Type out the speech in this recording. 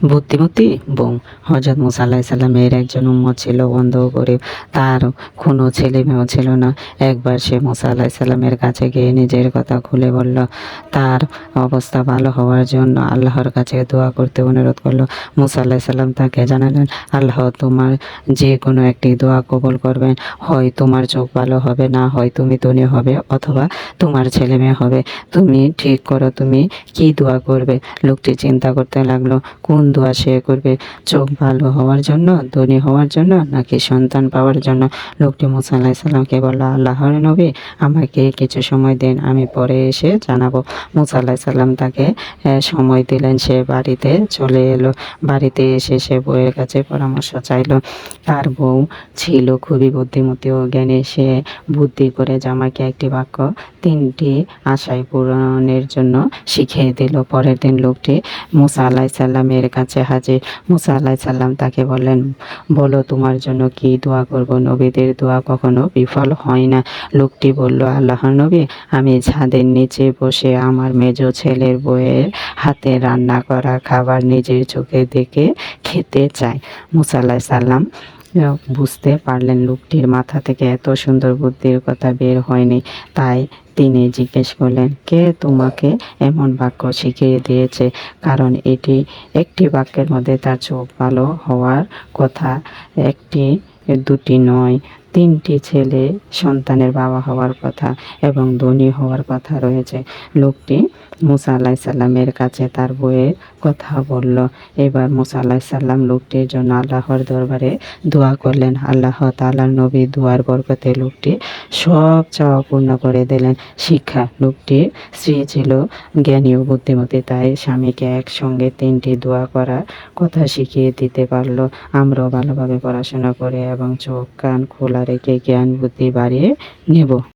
বুদ্ধিমতী বউ। হযরত মুসা আলাইহিস সালামের একজন উম্মত ছিল, অন্ধ গরিব। তার কোনো ছেলে মেয়েও ছিল না। একবার সে মুসা আলাইহিস সালামের কাছে গিয়ে নিজের কথা খুলে বলল। তার অবস্থা ভালো হওয়ার জন্য আল্লাহর কাছে দোয়া করতে অনুরোধ করলো। মুসা আলাইহিস সালাম তাকে জানালেন, আল্লাহ তোমার যে কোনো একটি দোয়া কবুল করবেন। হয় তোমার চোখ ভালো হবে, না হয় তুমি ধনী হবে, অথবা তোমার ছেলে মেয়ে হবে। তুমি ঠিক করো তুমি কি দোয়া করবে। লোকটি চিন্তা করতে লাগলো, কোন দোয়া সে করবে, চোখ ভালো হওয়ার জন্য, ধনী হওয়ার জন্য, নাকি সন্তান পাওয়ার জন্য। লোকটি মুসা আলাইহিস সালামকে বলল, আল্লাহর নবী, আমাকে কিছু সময় দিন, আমি পরে এসে জানাবো। মুসা আলাইহিস সালাম তাকে সময় দিলেন। সে বাড়িতে চলে এলো। বাড়িতে এসে সে বউয়ের কাছে পরামর্শ চাইলো। তার বউ ছিল খুবই বুদ্ধিমতী ও জ্ঞানী। সে বুদ্ধি করে জামাইকে একটি বাক্য 3টি আশায় পূরণের জন্য শিখিয়ে দিল। পরের দিন লোকটি মুসা আলাইহিস সালামের কাছে হাজির। মুসা আলাইহিস সালাম তাকে বললেন, বলো তোমার জন্য কি দোয়া করব। নবীদের দোয়া কখনো বিফল হয় না। লোকটি বলল, আল্লাহর নবী, আমি ছাদের নিচে বসে আমার মেজো ছেলের বউয়ের হাতে রান্না করা খাবার নিজের চোখে দেখে খেতে চাই। মুসা আলাইহিস সালাম বুঝতে পারলেন লোকটির মাথা থেকে এত সুন্দর বুদ্ধির কথা বের হয়নি। তাই তিনি জিজ্ঞেস করলেন, কে তোমাকে এমন বাক্য শিখিয়ে দিয়েছে। কারণ এটি একটি বাক্যের মধ্যে তার চোখ ভালো হওয়ার কথা, একটি দুটি নয়, 3টি ছেলে সন্তানের বাবা হওয়ার কথা এবং ধনী হওয়ার কথা রয়েছে। লোকটি মুসা আলাইহিস সালামের কাছে তার বউয়ের কথা বলল। এবার মুসা আলাইহিস সালাম লোকটির জন্য আল্লাহর দরবারে দোয়া করলেন। আল্লাহ তাআলার নবী দুয়ার বরকতে লোকটি সব চাওয়া পূর্ণ করে দিলেন। শিক্ষা, লোকটির স্ত্রী ছিল জ্ঞানী ও বুদ্ধিমতী, তাই স্বামীকে একসঙ্গে 3টি দোয়া করার কথা শিখিয়ে দিতে পারলো। আমরাও ভালোভাবে পড়াশোনা করে এবং চোখ কান খোলা রেখে জ্ঞান বুদ্ধি বাড়িয়ে নেব।